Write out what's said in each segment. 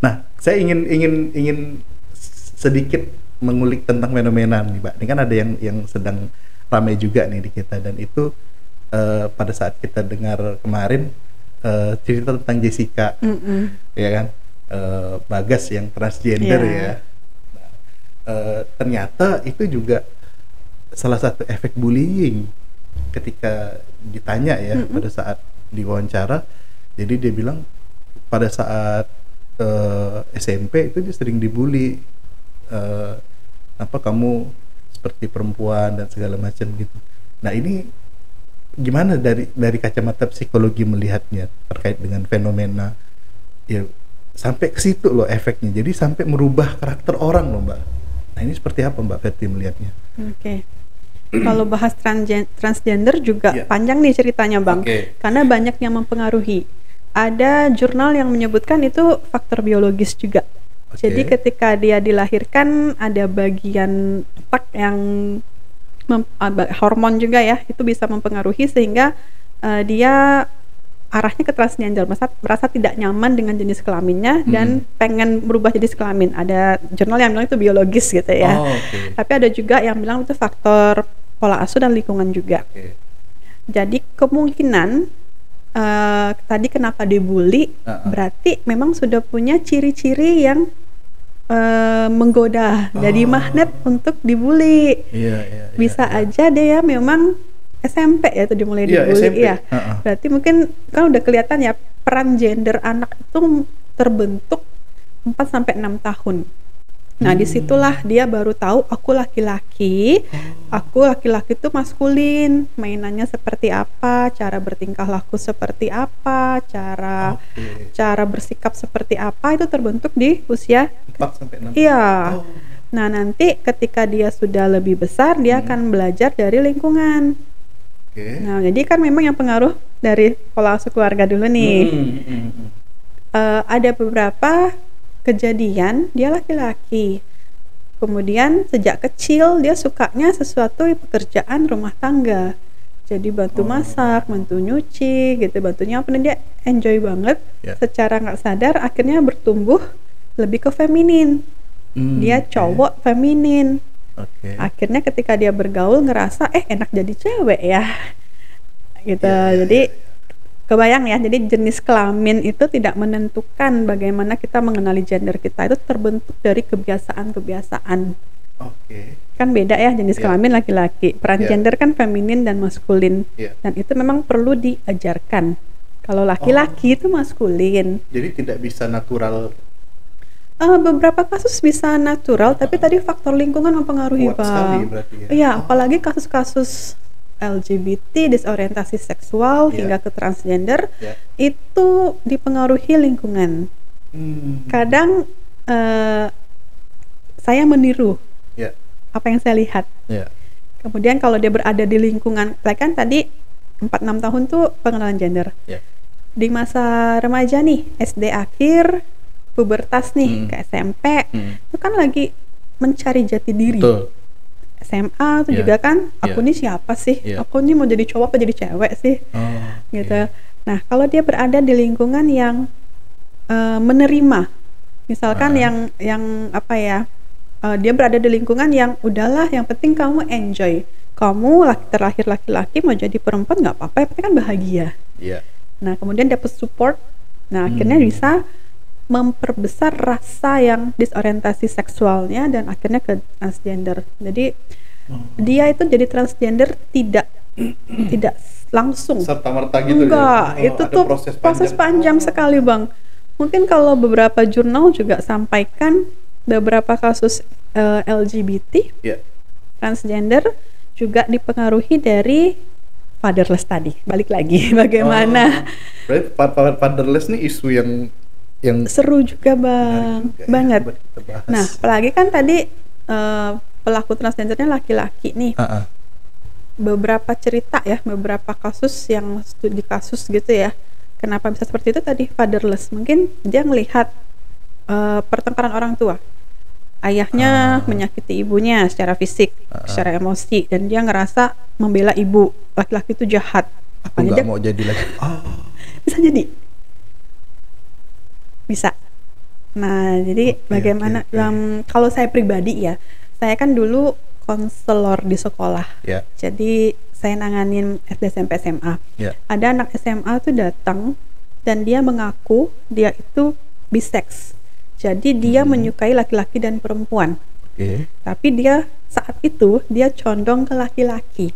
Nah, saya ingin sedikit mengulik tentang fenomena nih, Mbak. Ini kan ada yang sedang ramai juga nih di kita, dan itu pada saat kita dengar kemarin cerita tentang Jessica, ya kan, Bagas yang transgender ya. Nah, ternyata itu juga salah satu efek bullying ketika ditanya ya pada saat diwawancara. Jadi dia bilang pada saat SMP itu dia sering dibully, apa kamu seperti perempuan dan segala macam gitu. Nah, ini gimana dari kacamata psikologi melihatnya terkait dengan fenomena ya, sampai ke situ loh efeknya, jadi sampai merubah karakter orang loh, Mbak. Nah, ini seperti apa Mbak Verti melihatnya? Oke. Kalau bahas transgender juga panjang nih ceritanya, Bang. Karena banyak yang mempengaruhi. Ada jurnal yang menyebutkan itu faktor biologis juga. Jadi ketika dia dilahirkan ada bagian otak yang hormon juga ya, itu bisa mempengaruhi sehingga dia arahnya ke transgender, merasa tidak nyaman dengan jenis kelaminnya dan pengen berubah jenis kelamin. Ada jurnal yang bilang itu biologis gitu ya. Tapi ada juga yang bilang itu faktor pola asuh dan lingkungan juga. Jadi kemungkinan tadi kenapa dibully, berarti memang sudah punya ciri-ciri yang menggoda, jadi magnet untuk dibully. Bisa aja dia memang SMP ya itu dimulai dibully ya. Berarti mungkin kan udah kelihatan ya peran gender anak itu terbentuk 4-6 tahun. Nah, disitulah dia baru tahu aku laki-laki, aku laki-laki itu maskulin, mainannya seperti apa, cara bertingkah laku seperti apa, cara bersikap seperti apa, itu terbentuk di usia 4-6. Iya. Nah, nanti ketika dia sudah lebih besar, dia akan belajar dari lingkungan. Nah, jadi kan memang yang pengaruh dari pola asuh keluarga dulu nih. Ada beberapa kejadian dia laki-laki, kemudian sejak kecil dia sukanya sesuatu pekerjaan rumah tangga, jadi bantu masak, bantu nyuci gitu, bantunya apa, dia enjoy banget. Secara nggak sadar akhirnya bertumbuh lebih ke feminin. Dia cowok feminin. Akhirnya ketika dia bergaul ngerasa enak jadi cewek ya gitu. Jadi kebayang ya, jadi jenis kelamin itu tidak menentukan bagaimana kita mengenali gender kita, itu terbentuk dari kebiasaan-kebiasaan. Kan beda ya jenis kelamin laki-laki, peran gender kan feminin dan maskulin, dan itu memang perlu diajarkan. Kalau laki-laki itu maskulin. Jadi tidak bisa natural. Beberapa kasus bisa natural, tapi tadi faktor lingkungan mempengaruhi, Bang. Iya, apalagi kasus-kasus LGBT, disorientasi seksual hingga ke transgender, itu dipengaruhi lingkungan. Kadang saya meniru apa yang saya lihat. Kemudian kalau dia berada di lingkungan, kan tadi 4-6 tahun tuh pengenalan gender. Di masa remaja nih, SD akhir, pubertas nih ke SMP, itu kan lagi mencari jati diri. SMA tuh juga kan, aku nih siapa sih? Aku nih mau jadi cowok apa jadi cewek sih? Gitu. Nah, kalau dia berada di lingkungan yang menerima, misalkan yang apa ya, dia berada di lingkungan yang udahlah, yang penting kamu enjoy, kamu terlahir laki-laki mau jadi perempuan nggak apa-apa, yang penting kan bahagia. Nah, kemudian dapat support, nah akhirnya bisa memperbesar rasa yang disorientasi seksualnya dan akhirnya ke transgender. Jadi dia itu jadi transgender tidak langsung serta-merta gitu. Enggak, ya? itu tuh proses panjang sekali, Bang. Mungkin kalau beberapa jurnal juga sampaikan beberapa kasus LGBT transgender juga dipengaruhi dari fatherless tadi. Balik lagi bagaimana. Berarti fatherless nih isu yang seru juga, Bang, banget. Nah, apalagi kan tadi pelaku transgendernya laki-laki nih. Beberapa cerita ya, beberapa kasus yang studi kasus gitu ya. Kenapa bisa seperti itu tadi fatherless? Mungkin dia melihat pertengkaran orang tua. Ayahnya menyakiti ibunya secara fisik, secara emosi, dan dia ngerasa membela ibu. Laki-laki itu jahat. Aku nggak mau jadi lagi. Bisa jadi. Bisa. Nah, jadi bagaimana kalau saya pribadi ya, saya kan dulu konselor di sekolah. Jadi saya nanganin SD, SMP, SMA. Ada anak SMA tuh datang dan dia mengaku dia itu bisex. Jadi dia menyukai laki-laki dan perempuan. Tapi dia saat itu dia condong ke laki-laki.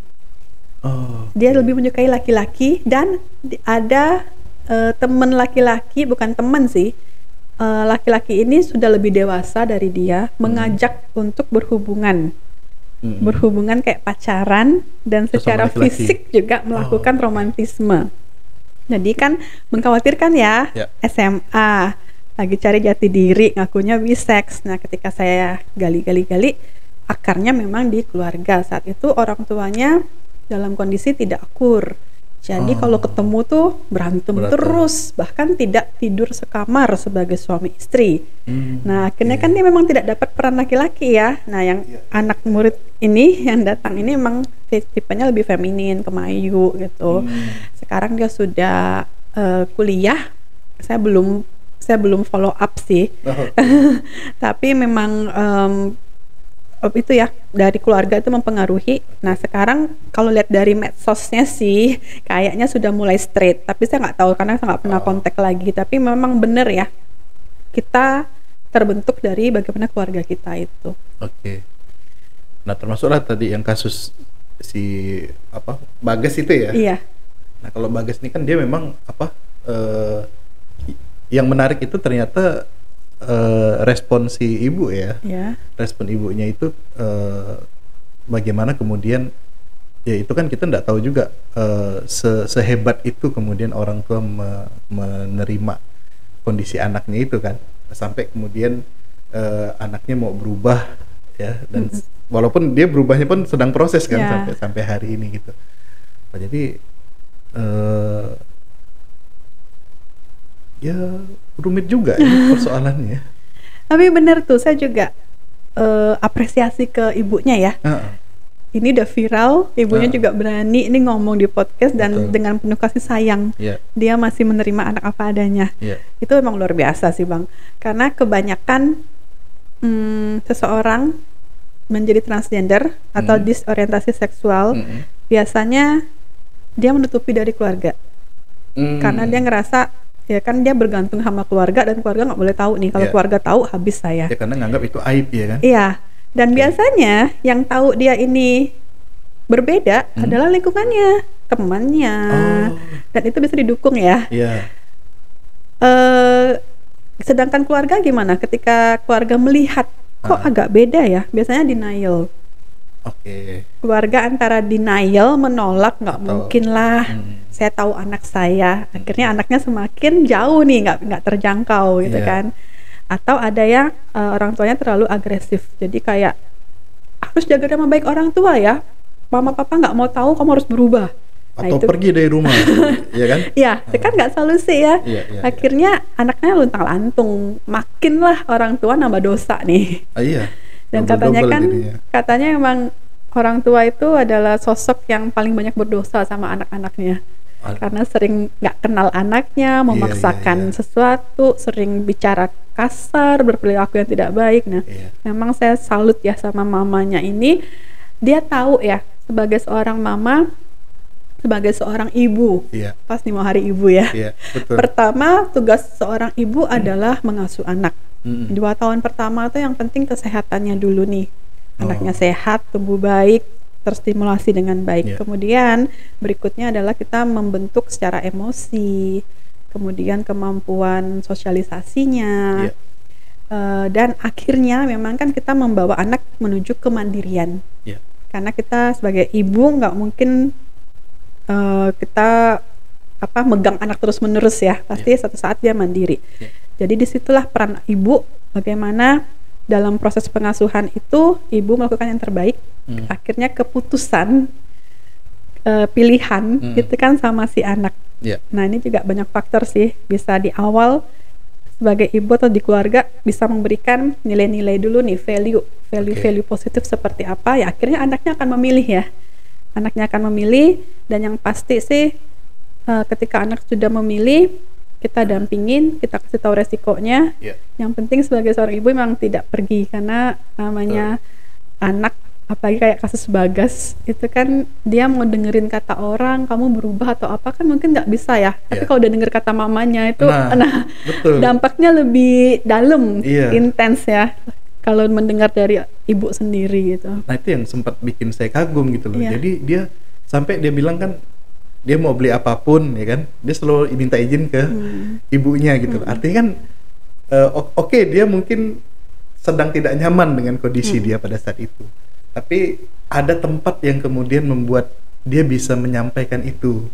Dia lebih menyukai laki-laki dan ada teman laki-laki, bukan teman sih. Laki-laki ini sudah lebih dewasa dari dia, mengajak untuk berhubungan kayak pacaran dan secara fisik juga melakukan romantisme. Jadi kan mengkhawatirkan ya, SMA lagi cari jati diri, ngakunya bisex. Nah, ketika saya gali akarnya memang di keluarga. Saat itu orang tuanya dalam kondisi tidak akur. Jadi kalau ketemu tuh berantem terus, bahkan tidak tidur sekamar sebagai suami istri. Nah, akhirnya kan dia memang tidak dapat peran laki-laki ya. Nah, yang anak murid ini yang datang ini memang tipenya lebih feminin, pemayu gitu. Sekarang dia sudah kuliah. Saya belum follow up sih. Tapi memang itu ya, dari keluarga itu mempengaruhi. Nah, sekarang kalau lihat dari medsosnya sih kayaknya sudah mulai straight, tapi saya nggak tahu karena saya nggak pernah kontak lagi. Tapi memang benar ya, kita terbentuk dari bagaimana keluarga kita itu. Nah, termasuklah tadi yang kasus si Bagas itu ya. Iya. Nah, kalau Bagas ini kan dia memang yang menarik itu ternyata respon si ibu ya. Respon ibunya itu bagaimana kemudian ya, itu kan kita nggak tahu juga sehebat itu kemudian orang tua menerima kondisi anaknya itu kan, sampai kemudian anaknya mau berubah ya, dan walaupun dia berubahnya pun sedang proses kan sampai hari ini gitu. Nah, jadi ya rumit juga ini persoalannya. Tapi benar tuh, saya juga apresiasi ke ibunya ya. Ini udah viral, ibunya juga berani ini ngomong di podcast dan dengan penuh kasih sayang. Dia masih menerima anak apa adanya. Itu memang luar biasa sih Bang. Karena kebanyakan seseorang menjadi transgender atau disorientasi seksual, biasanya dia menutupi dari keluarga. Karena dia ngerasa ya kan dia bergantung sama keluarga dan keluarga nggak boleh tahu nih. Kalau keluarga tahu habis saya. Ya karena nganggap itu aib ya kan. Iya. Dan biasanya yang tahu dia ini berbeda adalah lingkungannya, temannya. Dan itu bisa didukung ya. Sedangkan keluarga gimana? Ketika keluarga melihat kok agak beda ya, biasanya denial. Keluarga antara denial, menolak, nggak mungkin lah. Saya tahu anak saya, akhirnya anaknya semakin jauh nih, nggak terjangkau gitu kan. Atau ada yang orang tuanya terlalu agresif, jadi kayak harus jaga nama baik orang tua ya, mama papa nggak mau tahu, kamu harus berubah. Atau pergi dari rumah, ya kan? Iya, itu kan nggak solusi ya. Akhirnya anaknya luntang-lantung, makinlah orang tua nambah dosa nih. Dan katanya memang orang tua itu adalah sosok yang paling banyak berdosa sama anak-anaknya. Karena sering nggak kenal anaknya, memaksakan sesuatu, sering bicara kasar, berperilaku yang tidak baik. Nah, memang saya salut ya sama mamanya ini. Dia tahu ya, sebagai seorang mama, sebagai seorang ibu, pas nih mau hari ibu ya. Pertama, tugas seorang ibu adalah mengasuh anak. 2 tahun pertama tuh yang penting kesehatannya dulu nih. Anaknya sehat, tumbuh baik, terstimulasi dengan baik. Kemudian berikutnya adalah kita membentuk secara emosi, kemudian kemampuan sosialisasinya, dan akhirnya memang kan kita membawa anak menuju kemandirian. Karena kita sebagai ibu nggak mungkin kita megang anak terus-menerus ya, pasti suatu saat dia mandiri. Jadi disitulah peran ibu, bagaimana dalam proses pengasuhan itu ibu melakukan yang terbaik. Akhirnya keputusan pilihan itu kan sama si anak. Nah, ini juga banyak faktor sih, bisa di awal sebagai ibu atau di keluarga bisa memberikan nilai-nilai dulu nih, value positif seperti apa ya, akhirnya anaknya akan memilih ya. Anaknya akan memilih, dan yang pasti sih ketika anak sudah memilih, kita dampingin, kita kasih tahu resikonya. Yang penting sebagai seorang ibu memang tidak pergi, karena namanya anak, apalagi kayak kasus Bagas itu kan dia mau dengerin kata orang, kamu berubah atau apa kan mungkin nggak bisa ya. Tapi kalau udah denger kata mamanya itu, betul. Dampaknya lebih dalam, intens ya. Kalau mendengar dari ibu sendiri gitu. Nah itu yang sempat bikin saya kagum gitu loh. Jadi dia sampai dia bilang kan dia mau beli apapun ya kan, dia selalu minta izin ke ibunya gitu. Artinya kan oke, dia mungkin sedang tidak nyaman dengan kondisi dia pada saat itu. Tapi ada tempat yang kemudian membuat dia bisa menyampaikan itu,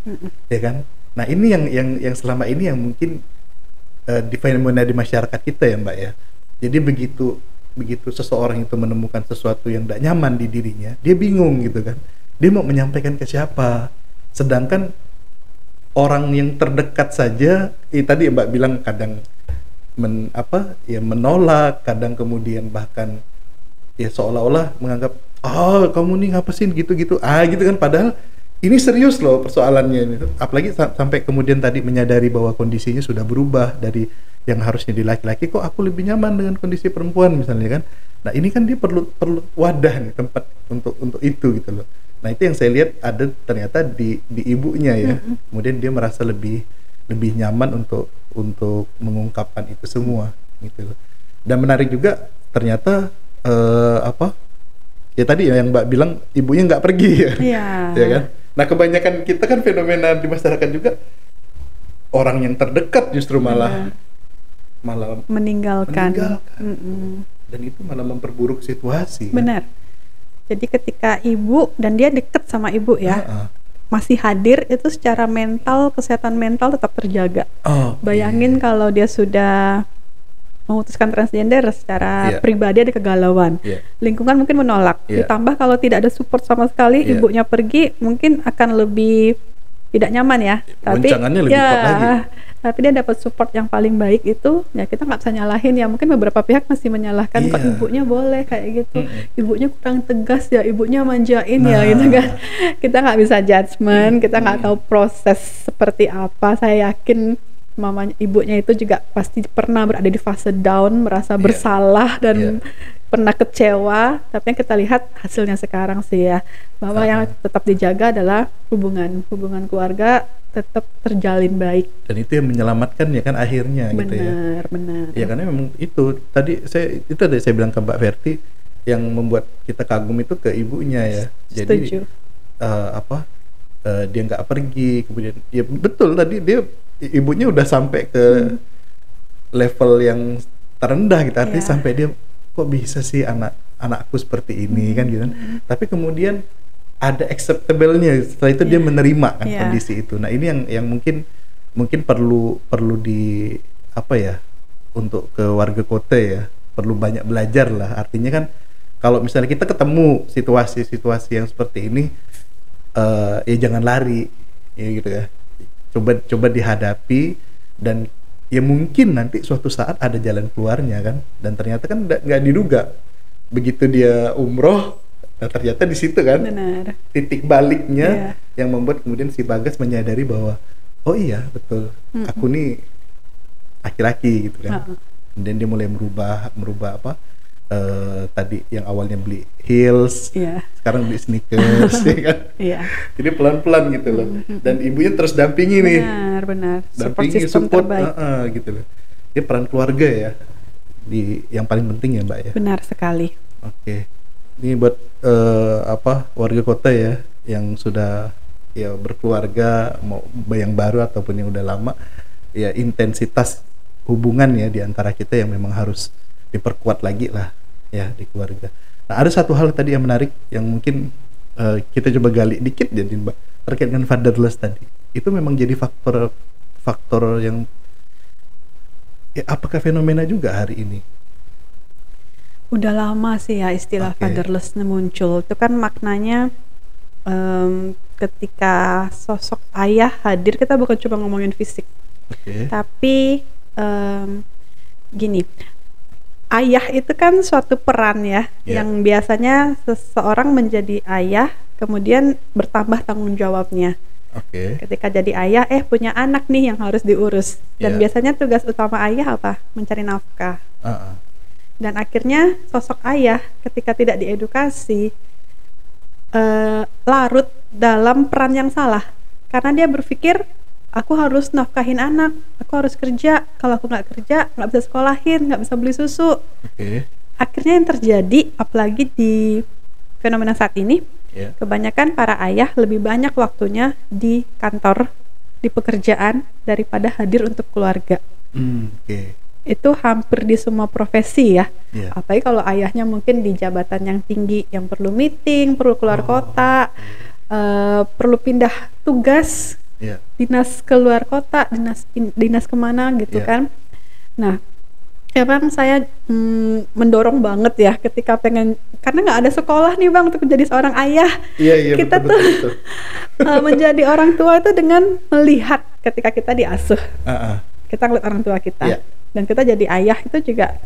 ya kan? Nah ini yang selama ini yang mungkin di fenomena di masyarakat kita ya Mbak ya. Jadi begitu seseorang itu menemukan sesuatu yang tidak nyaman di dirinya, dia bingung gitu kan. Dia mau menyampaikan ke siapa? Sedangkan orang yang terdekat saja, tadi Mbak bilang kadang menolak, kadang kemudian bahkan ya seolah-olah menganggap kamu nih ngapain gitu gitu kan, padahal ini serius loh persoalannya ini. Apalagi sampai kemudian tadi menyadari bahwa kondisinya sudah berubah dari yang harusnya di laki-laki, kok aku lebih nyaman dengan kondisi perempuan misalnya kan. Nah ini kan dia perlu wadah nih, tempat untuk itu gitu loh. Nah itu yang saya lihat ada ternyata di ibunya ya. Kemudian dia merasa lebih nyaman untuk mengungkapkan itu semua gitu loh. Dan menarik juga ternyata ya tadi yang Mbak bilang ibunya nggak pergi ya kan. Nah kebanyakan kita kan fenomena di masyarakat juga orang yang terdekat justru malah meninggalkan. Dan itu malah memperburuk situasi. Benar. Jadi ketika ibu dan dia deket sama ibu ya, masih hadir, itu secara mental, kesehatan mental tetap terjaga. Bayangin kalau dia sudah memutuskan transgender, secara pribadi ada kegalauan, lingkungan mungkin menolak, ditambah kalau tidak ada support sama sekali, ibunya pergi, mungkin akan lebih tidak nyaman ya. Tapi lebih kuat lagi. Tapi dia dapat support yang paling baik itu, ya kita nggak bisa nyalahin ya. Mungkin beberapa pihak masih menyalahkan, kok ibunya boleh kayak gitu, ibunya kurang tegas ya, ibunya manjain ya gitu kan. Kita nggak bisa judgement, kita nggak tahu proses seperti apa. Saya yakin mamanya, ibunya itu juga pasti pernah berada di fase down, merasa bersalah dan pernah kecewa. Tapi yang kita lihat hasilnya sekarang sih ya, bahwa yang tetap dijaga adalah hubungan keluarga tetap terjalin baik. Dan itu yang menyelamatkan ya kan akhirnya gitu ya. Benar. Ya karena memang itu tadi saya bilang ke Mbak Verti, yang membuat kita kagum itu ke ibunya ya. Setuju. Jadi dia nggak pergi, kemudian ya betul tadi dia ibunya udah sampai ke level yang terendah gitu, artinya sampai dia kok bisa sih anakku seperti ini kan gitu. Tapi kemudian ada acceptable-nya, setelah itu dia menerima kan kondisi itu. Nah ini yang mungkin perlu di untuk ke warga kota ya, perlu banyak belajar lah. Artinya kan kalau misalnya kita ketemu situasi yang seperti ini, ya jangan lari ya gitu ya. Coba dihadapi, dan ya mungkin nanti suatu saat ada jalan keluarnya kan. Dan ternyata kan nggak diduga, begitu dia umroh, nah ternyata di situ kan titik baliknya yang membuat kemudian si Bagas menyadari bahwa oh iya betul, aku nih laki-laki gitu kan. Kemudian dia mulai merubah tadi yang awalnya beli heels, sekarang beli sneakers ya kan. Jadi pelan-pelan gitu loh. Dan ibunya terus dampingi nih. Benar. Support gitu loh. Dia peran keluarga ya, yang paling penting ya Mbak ya. Benar sekali. Oke. Ini buat warga kota ya yang sudah ya berkeluarga, mau yang baru ataupun yang udah lama, ya intensitas hubungan ya di antara kita yang memang harus diperkuat lagi lah ya di keluarga. Nah ada satu hal tadi yang menarik yang mungkin kita coba gali dikit jadi Mbak, terkait dengan fatherless tadi. Itu memang jadi faktor yang apakah fenomena juga hari ini? Udah lama sih ya istilah fatherless muncul. Itu kan maknanya ketika sosok ayah hadir, kita bukan cuma ngomongin fisik, tapi gini, ayah itu kan suatu peran ya, yang biasanya seseorang menjadi ayah kemudian bertambah tanggung jawabnya. Ketika jadi ayah, punya anak nih yang harus diurus. Dan biasanya tugas utama ayah apa? Mencari nafkah. Dan akhirnya sosok ayah ketika tidak diedukasi larut dalam peran yang salah. Karena dia berpikir, aku harus nafkahin anak, aku harus kerja. Kalau aku nggak kerja, nggak bisa sekolahin, nggak bisa beli susu. Akhirnya yang terjadi, apalagi di fenomena saat ini, kebanyakan para ayah lebih banyak waktunya di kantor, di pekerjaan daripada hadir untuk keluarga. Itu hampir di semua profesi ya. Apalagi kalau ayahnya mungkin di jabatan yang tinggi, yang perlu meeting, perlu keluar kota, perlu pindah tugas, dinas keluar kota, dinas kemana gitu kan. Nah, memang saya mendorong banget ya ketika pengen, karena nggak ada sekolah nih Bang untuk menjadi seorang ayah. Kita betul. Menjadi orang tua itu dengan melihat ketika kita diasuh, kita ngeliat orang tua kita, dan kita jadi ayah itu juga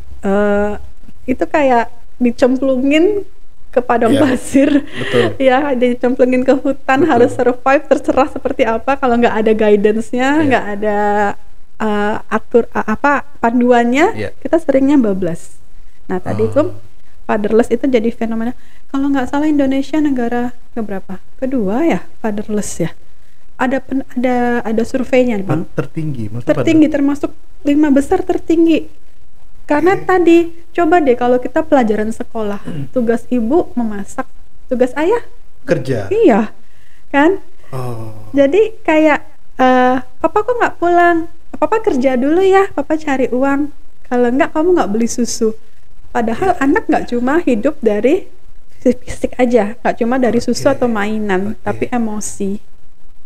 itu kayak dicemplungin ke padang pasir, ya, dicemplungin ke hutan, harus survive, terserah seperti apa. Kalau nggak ada guidance-nya, nggak ada panduannya, kita seringnya bablas. Nah tadi itu fatherless itu jadi fenomena. Kalau nggak salah Indonesia negara keberapa? Kedua ya fatherless ya. Ada surveinya Bang. Tertinggi termasuk 5 besar tertinggi. Karena tadi coba deh kalau kita pelajaran sekolah, tugas ibu memasak, tugas ayah kerja. Iya kan? Jadi kayak papa kok nggak pulang? Papa kerja dulu ya, papa cari uang. Kalau enggak kamu nggak beli susu. Padahal anak nggak cuma hidup dari fisik aja, nggak cuma dari susu atau mainan, tapi emosi.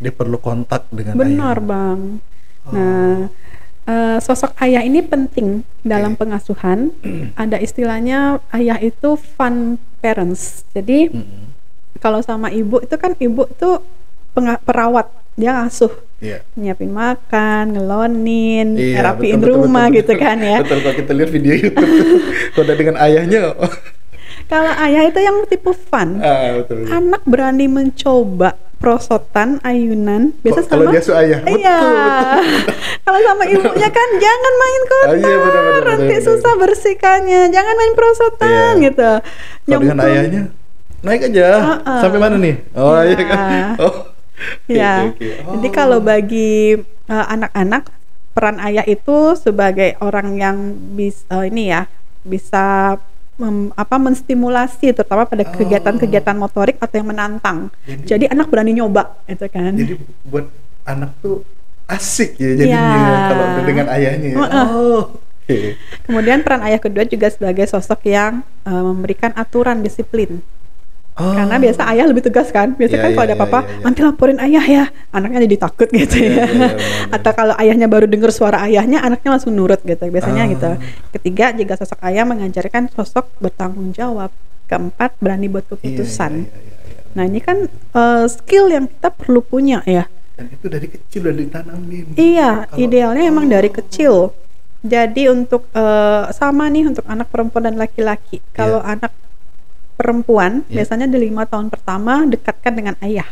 Dia perlu kontak dengan ayah. Benar Bang. Nah, sosok ayah ini penting dalam pengasuhan. Ada istilahnya ayah itu fun parents. Jadi kalau sama ibu itu kan ibu tuh perawat, dia ngasuh. Nyiapin makan, ngelonin, rapiin rumah betul, gitu kan ya. Betul, kalau kita lihat video YouTube kalau dengan ayahnya. Kalau ayah itu yang tipe fun. Betul. Anak berani mencoba prosotan, ayunan. Biasa kalau dia ayah. Iya. Kalau sama ibunya kan jangan main kotor, nanti susah bersihkannya. Jangan main prosotan gitu. Kalau dengan ayahnya naik aja. Sampai mana nih? Iya kan. Okay. Jadi kalau bagi anak-anak, peran ayah itu sebagai orang yang bisa menstimulasi, terutama pada kegiatan-kegiatan motorik atau yang menantang. Jadi anak berani nyoba, itu kan. Jadi buat anak tuh asik ya jadinya kalau dengan ayahnya. Kemudian peran ayah kedua juga sebagai sosok yang memberikan aturan disiplin. Karena biasa ayah lebih tegas kan. Biasanya kan kalau ada apa-apa, nanti laporin ayah ya. Anaknya jadi takut gitu ya. Atau kalau ayahnya baru dengar suara ayahnya, anaknya langsung nurut gitu. Biasanya gitu. Ketiga, jika sosok ayah mengajarkan sosok bertanggung jawab. Keempat, berani buat keputusan. Nah ini kan skill yang kita perlu punya ya. Dan itu dari kecil udah ditanamin. Iya, idealnya emang dari kecil. Jadi untuk sama nih untuk anak perempuan dan laki-laki. Kalau anak perempuan biasanya di 5 tahun pertama dekatkan dengan ayah.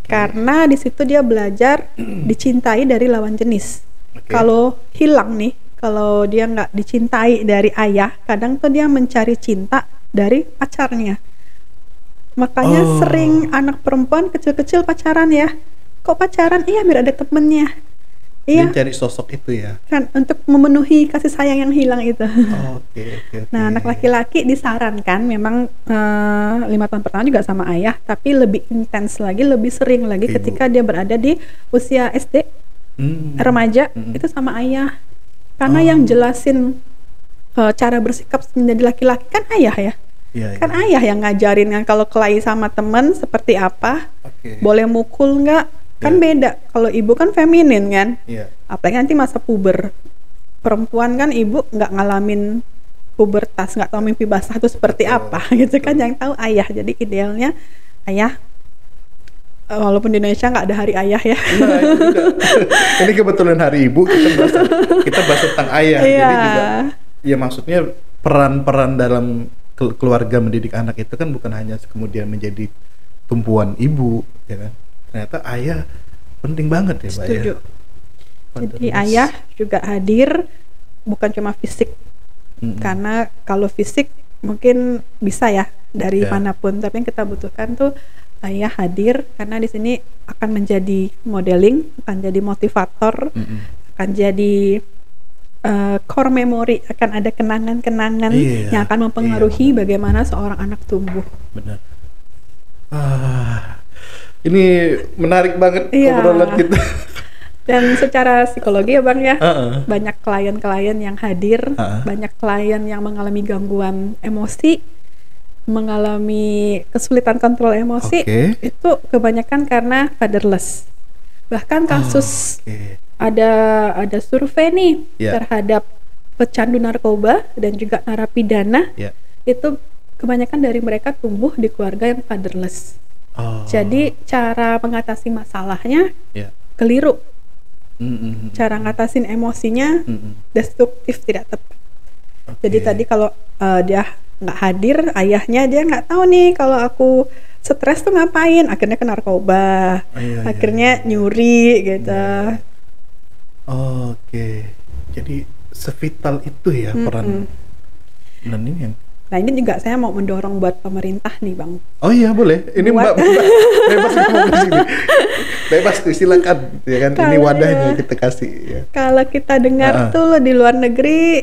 Karena di situ dia belajar dicintai dari lawan jenis. Kalau hilang nih, kalau dia nggak dicintai dari ayah, kadang tuh dia mencari cinta dari pacarnya. Makanya sering anak perempuan kecil-kecil pacaran ya. Kok pacaran? Iya biar ada temennya. Iya. Dia cari sosok itu ya. Kan untuk memenuhi kasih sayang yang hilang itu. Oke. Nah, anak laki-laki disarankan memang 5 tahun pertama juga sama ayah, tapi lebih intens lagi, lebih sering lagi ketika dia berada di usia SD, remaja, itu sama ayah. Karena yang jelasin cara bersikap menjadi laki-laki kan ayah ya. Kan ayah yang ngajarin kan kalau kelahi sama temen seperti apa, boleh mukul nggak. Kan beda, kalau ibu kan feminin kan, apalagi nanti masa puber. Perempuan kan ibu nggak ngalamin pubertas, nggak tahu mimpi basah itu seperti apa gitu kan, yang tahu ayah. Jadi idealnya ayah, walaupun di Indonesia nggak ada hari ayah ya. Nah, ini kebetulan hari ibu, kita bahas tentang ayah. Jadi juga, ya maksudnya peran-peran dalam keluarga mendidik anak itu kan bukan hanya kemudian menjadi tumpuan ibu, ya kan? ternyata ayah penting banget ya Mbak. Setuju. Jadi ayah juga hadir, bukan cuma fisik, karena kalau fisik mungkin bisa ya dari manapun, tapi yang kita butuhkan tuh ayah hadir, karena di sini akan menjadi modeling, akan jadi motivator, akan jadi core memory, akan ada kenangan-kenangan yang akan mempengaruhi bagaimana seorang anak tumbuh. Benar. Ini menarik banget obrolan kita. Dan secara psikologi ya Bang ya, banyak klien-klien yang hadir, banyak klien yang mengalami gangguan emosi, mengalami kesulitan kontrol emosi, itu kebanyakan karena fatherless. Bahkan kasus ada survei nih terhadap pecandu narkoba dan juga narapidana, itu kebanyakan dari mereka tumbuh di keluarga yang fatherless. Jadi cara mengatasi masalahnya keliru. Cara ngatasin emosinya destruktif, tidak tepat. Jadi tadi kalau dia nggak hadir, ayahnya dia nggak tahu nih kalau aku stres tuh ngapain, akhirnya ke narkoba, akhirnya nyuri gitu. Jadi sevital itu ya peran. Dan ini yang nah ini juga saya mau mendorong buat pemerintah nih Bang. Oh iya boleh, ini Mbak bebas ngomong di sini. Bebas silakan ya kan, ini wadahnya kita kasih ya. Kalau kita dengar tuh di luar negeri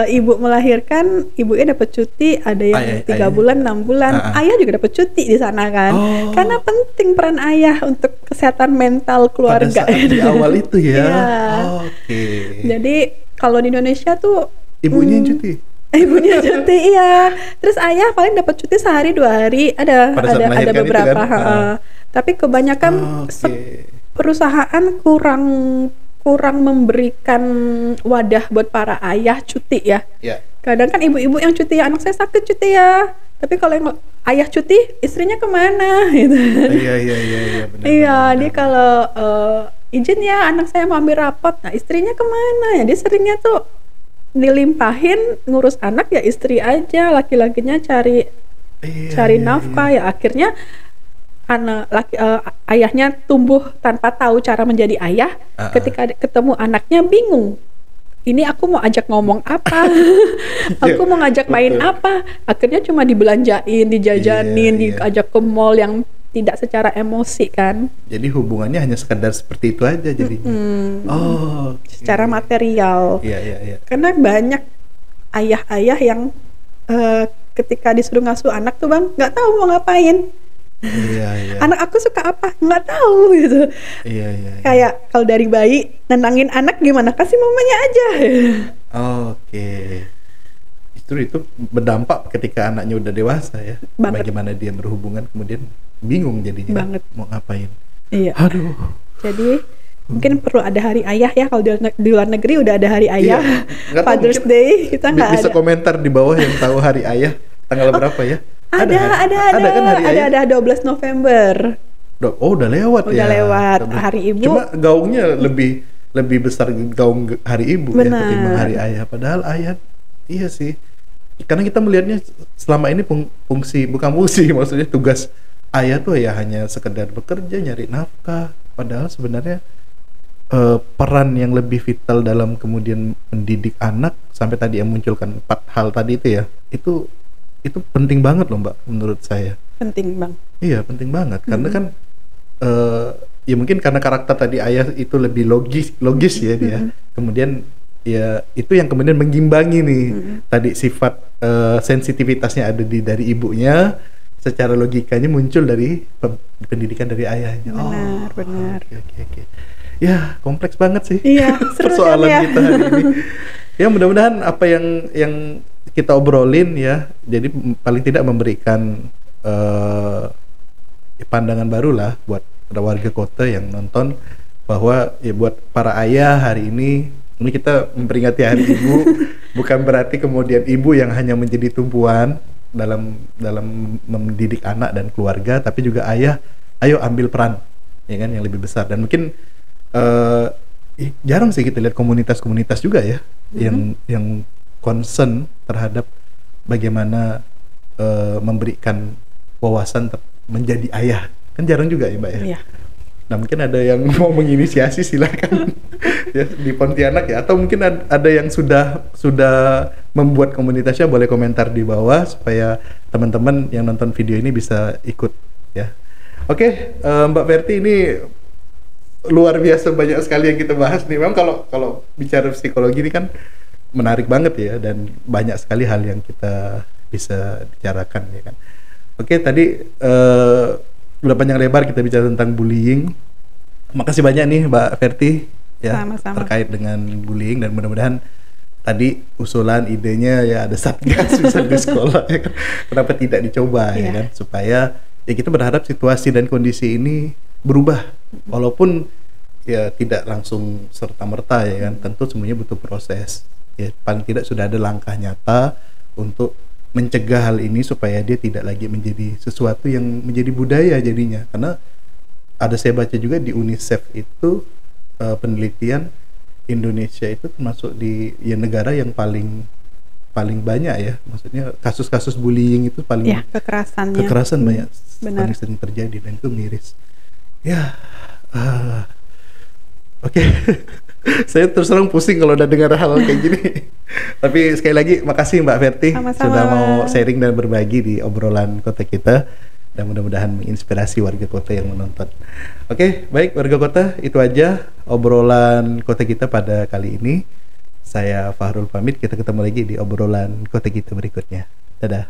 ibu melahirkan, ibunya dapat cuti, ada yang 3 bulan, 6 bulan. Ayah juga dapat cuti di sana kan. Karena penting peran ayah untuk kesehatan mental keluarga. Pada saat di awal itu ya. Jadi kalau di Indonesia tuh ibunya yang cuti. Ibunya cuti, iya. Terus ayah paling dapat cuti sehari 2 hari. Ada beberapa. Kan? Tapi kebanyakan perusahaan kurang memberikan wadah buat para ayah cuti ya. Kadang kan ibu-ibu yang cuti, anak saya sakit cuti ya. Tapi kalau yang ayah cuti, istrinya kemana? Gitu. Iya, dia kalau izin ya anak saya mau ambil rapot, nah istrinya kemana ya? Dia seringnya tuh dilimpahin ngurus anak ya istri aja, laki-lakinya cari nafkah ya, akhirnya ayahnya tumbuh tanpa tahu cara menjadi ayah. Ketika ketemu anaknya bingung, ini aku mau ajak ngomong apa, aku mau ngajak main apa, akhirnya cuma dibelanjain, dijajanin, diajak ke mall yang tidak secara emosi kan. Jadi hubungannya hanya sekedar seperti itu aja jadinya. Secara material. Karena banyak ayah-ayah yang ketika disuruh ngasuh anak tuh Bang, nggak tahu mau ngapain. Anak aku suka apa nggak tahu gitu. Kayak kalau dari bayi nenangin anak gimana, kasih mamanya aja. Itu berdampak ketika anaknya udah dewasa ya. Bagaimana dia berhubungan, kemudian bingung jadinya mau ngapain. Aduh. Jadi mungkin perlu ada hari ayah ya, kalau di luar negeri udah ada hari ayah. Father's Day kita nggak ada. Bisa komentar di bawah yang tahu hari ayah tanggal berapa ya? Ada kan hari ayah? Ada 12 November. Udah lewat ya. Udah lewat hari ibu. Cuma gaungnya lebih besar gaung hari ibu ya ketimbang hari ayah. Padahal ayah iya sih. Karena kita melihatnya selama ini bukan fungsi maksudnya tugas ayah tuh ya hanya sekedar bekerja nyari nafkah, padahal sebenarnya peran yang lebih vital dalam kemudian mendidik anak sampai tadi yang munculkan 4 hal tadi itu ya, itu penting banget loh Mbak menurut saya. Penting Bang. Iya penting banget karena kan ya mungkin karena karakter tadi ayah itu lebih logis ya dia. Kemudian ya itu yang kemudian mengimbangi nih tadi sifat sensitivitasnya ada dari ibunya, secara logikanya muncul dari pendidikan dari ayahnya. Benar. Oke. Ya kompleks banget sih persoalan ya. Kita hari ini. Ya mudah-mudahan apa yang kita obrolin ya, jadi paling tidak memberikan pandangan baru lah buat warga kota yang nonton, bahwa ya buat para ayah hari ini kita memperingati Hari Ibu, bukan berarti kemudian ibu yang hanya menjadi tumpuan dalam mendidik anak dan keluarga, tapi juga ayah, ayo ambil peran ya kan yang lebih besar. Dan mungkin jarang sih kita lihat komunitas-komunitas juga ya yang concern terhadap bagaimana memberikan wawasan menjadi ayah, kan jarang juga ya Mbak ya. Nah mungkin ada yang mau menginisiasi silakan ya di Pontianak ya, atau mungkin ada yang sudah membuat komunitasnya, boleh komentar di bawah supaya teman-teman yang nonton video ini bisa ikut ya. Oke, Mbak Verti, ini luar biasa banyak sekali yang kita bahas nih. Memang kalau bicara psikologi ini kan menarik banget ya, dan banyak sekali hal yang kita bisa bicarakan ya kan. Oke, tadi udah panjang lebar kita bicara tentang bullying. Makasih banyak nih Mbak Verti ya. Sama-sama. Terkait dengan bullying, dan mudah-mudahan tadi usulan idenya ya ada satgas bisa di sekolah ya kan. Kenapa tidak dicoba ya kan, supaya ya kita berharap situasi dan kondisi ini berubah, walaupun ya tidak langsung serta-merta ya kan. Tentu semuanya butuh proses ya, paling tidak sudah ada langkah nyata untuk mencegah hal ini supaya dia tidak lagi menjadi sesuatu yang menjadi budaya jadinya. Karena ada, saya baca juga di UNICEF itu penelitian Indonesia itu termasuk di ya negara yang paling banyak ya, maksudnya kasus-kasus bullying itu paling ya, kekerasan banyak, paling sering terjadi, dan itu miris ya. Oke. Saya terus terang pusing kalau udah dengar hal kayak gini. Tapi sekali lagi makasih Mbak Verti. Sama-sama. Sudah mau sharing dan berbagi di obrolan kota kita, dan mudah-mudahan menginspirasi warga kota yang menonton. Oke, baik warga kota, itu aja obrolan kota kita pada kali ini. Saya Fahrul pamit, kita ketemu lagi di obrolan kota kita berikutnya. Dadah.